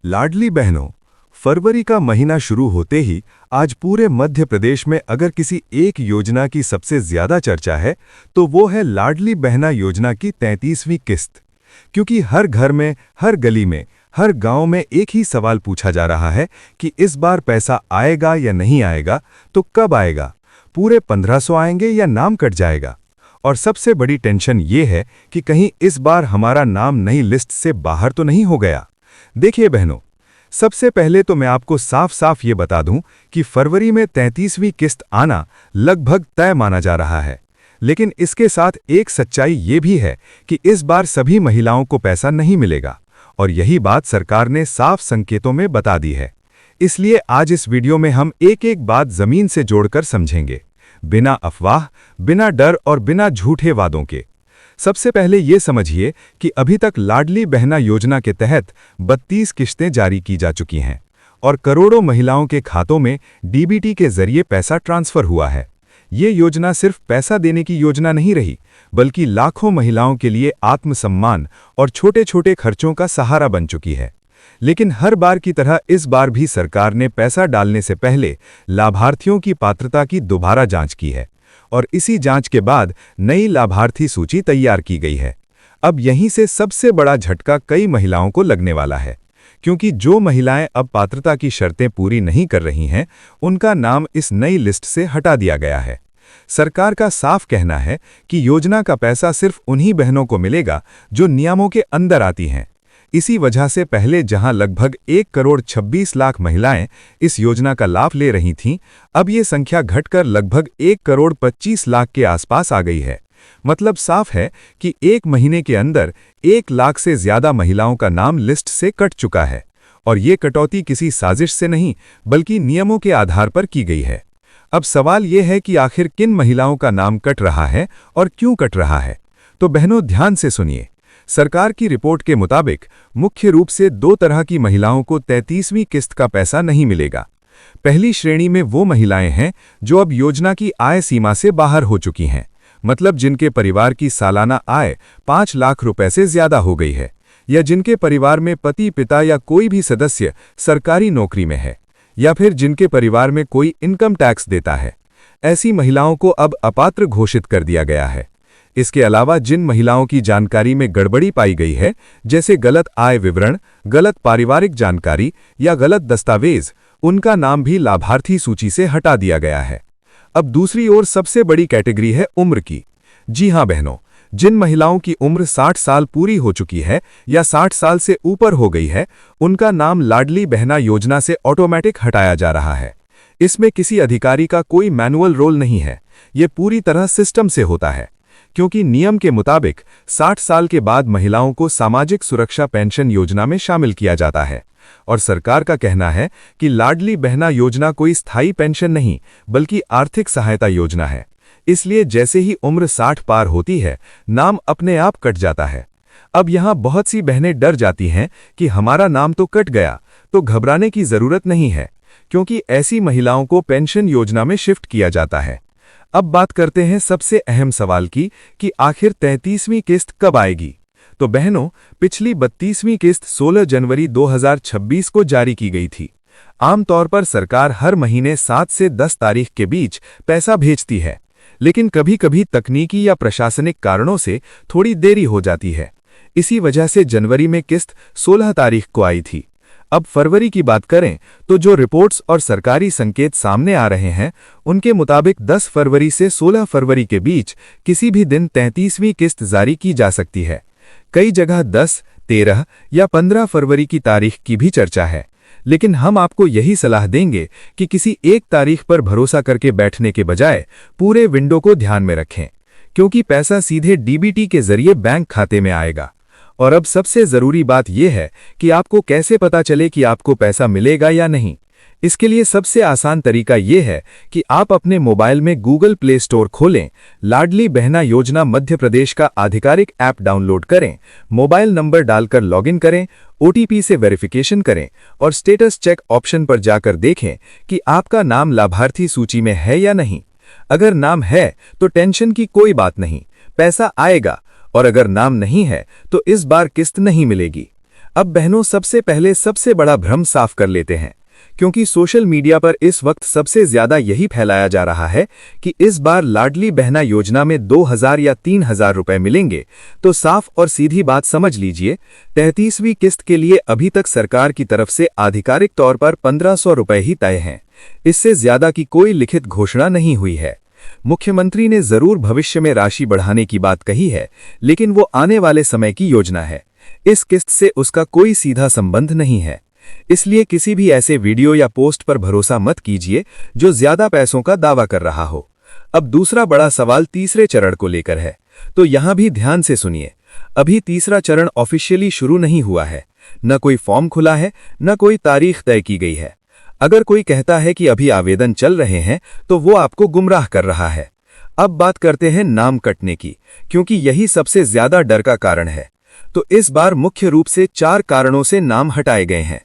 लाडली बहनों, फरवरी का महीना शुरू होते ही आज पूरे मध्य प्रदेश में अगर किसी एक योजना की सबसे ज्यादा चर्चा है तो वो है लाडली बहना योजना की 33वीं किस्त। क्योंकि हर घर में, हर गली में, हर गांव में एक ही सवाल पूछा जा रहा है कि इस बार पैसा आएगा या नहीं आएगा, तो कब आएगा, पूरे 1500 आएंगे या नाम कट जाएगा। और सबसे बड़ी टेंशन ये है कि कहीं इस बार हमारा नाम नई लिस्ट से बाहर तो नहीं हो गया। देखिए बहनों, सबसे पहले तो मैं आपको साफ साफ ये बता दूं कि फरवरी में 33वीं किस्त आना लगभग तय माना जा रहा है। लेकिन इसके साथ एक सच्चाई ये भी है कि इस बार सभी महिलाओं को पैसा नहीं मिलेगा, और यही बात सरकार ने साफ संकेतों में बता दी है। इसलिए आज इस वीडियो में हम एक एक बात जमीन से जोड़कर समझेंगे, बिना अफवाह, बिना डर और बिना झूठे वादों के। सबसे पहले ये समझिए कि अभी तक लाडली बहना योजना के तहत 32 किश्तें जारी की जा चुकी हैं और करोड़ों महिलाओं के खातों में डीबीटी के जरिए पैसा ट्रांसफर हुआ है। ये योजना सिर्फ पैसा देने की योजना नहीं रही, बल्कि लाखों महिलाओं के लिए आत्मसम्मान और छोटे छोटे खर्चों का सहारा बन चुकी है। लेकिन हर बार की तरह इस बार भी सरकार ने पैसा डालने से पहले लाभार्थियों की पात्रता की दोबारा जांच की है, और इसी जांच के बाद नई लाभार्थी सूची तैयार की गई है। अब यहीं से सबसे बड़ा झटका कई महिलाओं को लगने वाला है, क्योंकि जो महिलाएं अब पात्रता की शर्तें पूरी नहीं कर रही हैं, उनका नाम इस नई लिस्ट से हटा दिया गया है। सरकार का साफ कहना है कि योजना का पैसा सिर्फ उन्हीं बहनों को मिलेगा जो नियमों के अंदर आती हैं। इसी वजह से पहले जहां लगभग 1 करोड़ 26 लाख महिलाएं इस योजना का लाभ ले रही थीं, अब ये संख्या घटकर लगभग 1 करोड़ 25 लाख के आसपास आ गई है। मतलब साफ है कि एक महीने के अंदर 1 लाख से ज्यादा महिलाओं का नाम लिस्ट से कट चुका है, और ये कटौती किसी साजिश से नहीं बल्कि नियमों के आधार पर की गई है। अब सवाल ये है कि आखिर किन महिलाओं का नाम कट रहा है और क्यों कट रहा है। तो बहनों, ध्यान से सुनिए। सरकार की रिपोर्ट के मुताबिक मुख्य रूप से 2 तरह की महिलाओं को 33वीं किस्त का पैसा नहीं मिलेगा। पहली श्रेणी में वो महिलाएं हैं जो अब योजना की आय सीमा से बाहर हो चुकी हैं, मतलब जिनके परिवार की सालाना आय 5 लाख रुपए से ज्यादा हो गई है, या जिनके परिवार में पति, पिता या कोई भी सदस्य सरकारी नौकरी में है, या फिर जिनके परिवार में कोई इनकम टैक्स देता है। ऐसी महिलाओं को अब अपात्र घोषित कर दिया गया है। इसके अलावा जिन महिलाओं की जानकारी में गड़बड़ी पाई गई है, जैसे गलत आय विवरण, गलत पारिवारिक जानकारी या गलत दस्तावेज, उनका नाम भी लाभार्थी सूची से हटा दिया गया है। अब दूसरी ओर सबसे बड़ी कैटेगरी है उम्र की। जी हां बहनों, जिन महिलाओं की उम्र 60 साल पूरी हो चुकी है या 60 साल से ऊपर हो गई है, उनका नाम लाडली बहना योजना से ऑटोमेटिक हटाया जा रहा है। इसमें किसी अधिकारी का कोई मैनुअल रोल नहीं है, ये पूरी तरह सिस्टम से होता है। क्योंकि नियम के मुताबिक 60 साल के बाद महिलाओं को सामाजिक सुरक्षा पेंशन योजना में शामिल किया जाता है, और सरकार का कहना है कि लाडली बहना योजना कोई स्थायी पेंशन नहीं बल्कि आर्थिक सहायता योजना है। इसलिए जैसे ही उम्र 60 पार होती है, नाम अपने आप कट जाता है। अब यहां बहुत सी बहनें डर जाती हैं कि हमारा नाम तो कट गया, तो घबराने की जरूरत नहीं है, क्योंकि ऐसी महिलाओं को पेंशन योजना में शिफ्ट किया जाता है। अब बात करते हैं सबसे अहम सवाल की कि आखिर 33वीं किस्त कब आएगी। तो बहनों, पिछली 32वीं किस्त 16 जनवरी 2026 को जारी की गई थी। आमतौर पर सरकार हर महीने 7 से 10 तारीख के बीच पैसा भेजती है, लेकिन कभी कभी तकनीकी या प्रशासनिक कारणों से थोड़ी देरी हो जाती है। इसी वजह से जनवरी में किस्त 16 तारीख को आई थी। अब फरवरी की बात करें तो जो रिपोर्ट्स और सरकारी संकेत सामने आ रहे हैं, उनके मुताबिक 10 फरवरी से 16 फरवरी के बीच किसी भी दिन 33वीं किस्त जारी की जा सकती है। कई जगह 10, 13 या 15 फरवरी की तारीख की भी चर्चा है, लेकिन हम आपको यही सलाह देंगे कि किसी एक तारीख पर भरोसा करके बैठने के बजाय पूरे विंडो को ध्यान में रखें, क्योंकि पैसा सीधे डीबीटी के जरिए बैंक खाते में आएगा। और अब सबसे जरूरी बात यह है कि आपको कैसे पता चले कि आपको पैसा मिलेगा या नहीं। इसके लिए सबसे आसान तरीका यह है कि आप अपने मोबाइल में गूगल प्ले स्टोर खोलें, लाडली बहना योजना मध्य प्रदेश का आधिकारिक ऐप डाउनलोड करें, मोबाइल नंबर डालकर लॉगिन करें, ओटीपी से वेरिफिकेशन करें और स्टेटस चेक ऑप्शन पर जाकर देखें कि आपका नाम लाभार्थी सूची में है या नहीं। अगर नाम है तो टेंशन की कोई बात नहीं, पैसा आएगा, और अगर नाम नहीं है तो इस बार किस्त नहीं मिलेगी। अब बहनों, सबसे पहले सबसे बड़ा भ्रम साफ कर लेते हैं, क्योंकि सोशल मीडिया पर इस वक्त सबसे ज्यादा यही फैलाया जा रहा है कि इस बार लाडली बहना योजना में 2000 या 3000 रुपए मिलेंगे। तो साफ और सीधी बात समझ लीजिए, 33वीं किस्त के लिए अभी तक सरकार की तरफ से आधिकारिक तौर पर 1500 रुपए ही तय हैं। इससे ज्यादा की कोई लिखित घोषणा नहीं हुई है। मुख्यमंत्री ने जरूर भविष्य में राशि बढ़ाने की बात कही है, लेकिन वो आने वाले समय की योजना है। इस किस्त से उसका कोई सीधा संबंध नहीं है। इसलिए किसी भी ऐसे वीडियो या पोस्ट पर भरोसा मत कीजिए जो ज्यादा पैसों का दावा कर रहा हो। अब दूसरा बड़ा सवाल तीसरे चरण को लेकर है, तो यहां भी ध्यान से सुनिए। अभी तीसरा चरण ऑफिशियली शुरू नहीं हुआ है, न कोई फॉर्म खुला है, न कोई तारीख तय की गई है। अगर कोई कहता है कि अभी आवेदन चल रहे हैं, तो वो आपको गुमराह कर रहा है। अब बात करते हैं नाम कटने की, क्योंकि यही सबसे ज्यादा डर का कारण है। तो इस बार मुख्य रूप से 4 कारणों से नाम हटाए गए हैं।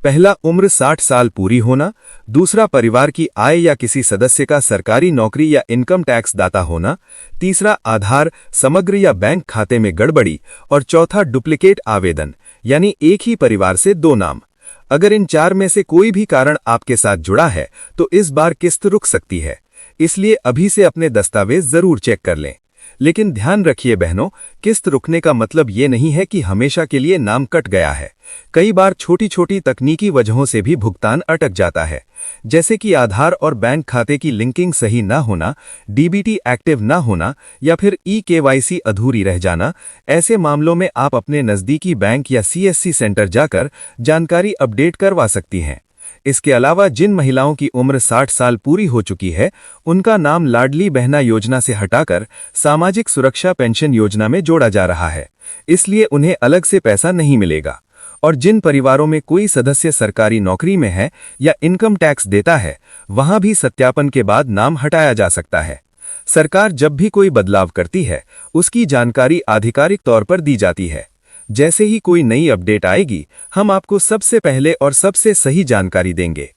पहला, उम्र 60 साल पूरी होना। दूसरा, परिवार की आय या किसी सदस्य का सरकारी नौकरी या इनकम टैक्स दाता होना। तीसरा, आधार, समग्र या बैंक खाते में गड़बड़ी। और चौथा, डुप्लीकेट आवेदन, यानी एक ही परिवार से 2 नाम। अगर इन 4 में से कोई भी कारण आपके साथ जुड़ा है, तो इस बार किस्त रुक सकती है। इसलिए अभी से अपने दस्तावेज जरूर चेक कर लें। लेकिन ध्यान रखिए बहनों, किस्त रुकने का मतलब ये नहीं है कि हमेशा के लिए नाम कट गया है। कई बार छोटी छोटी तकनीकी वजहों से भी भुगतान अटक जाता है, जैसे कि आधार और बैंक खाते की लिंकिंग सही ना होना, डीबीटी एक्टिव ना होना, या फिर ई-केवाईसी अधूरी रह जाना। ऐसे मामलों में आप अपने नज़दीकी बैंक या सीएससी सेंटर जाकर जानकारी अपडेट करवा सकती हैं। इसके अलावा जिन महिलाओं की उम्र 60 साल पूरी हो चुकी है, उनका नाम लाडली बहना योजना से हटाकर सामाजिक सुरक्षा पेंशन योजना में जोड़ा जा रहा है। इसलिए उन्हें अलग से पैसा नहीं मिलेगा। और जिन परिवारों में कोई सदस्य सरकारी नौकरी में है या इनकम टैक्स देता है, वहां भी सत्यापन के बाद नाम हटाया जा सकता है। सरकार जब भी कोई बदलाव करती है, उसकी जानकारी आधिकारिक तौर पर दी जाती है। जैसे ही कोई नई अपडेट आएगी, हम आपको सबसे पहले और सबसे सही जानकारी देंगे।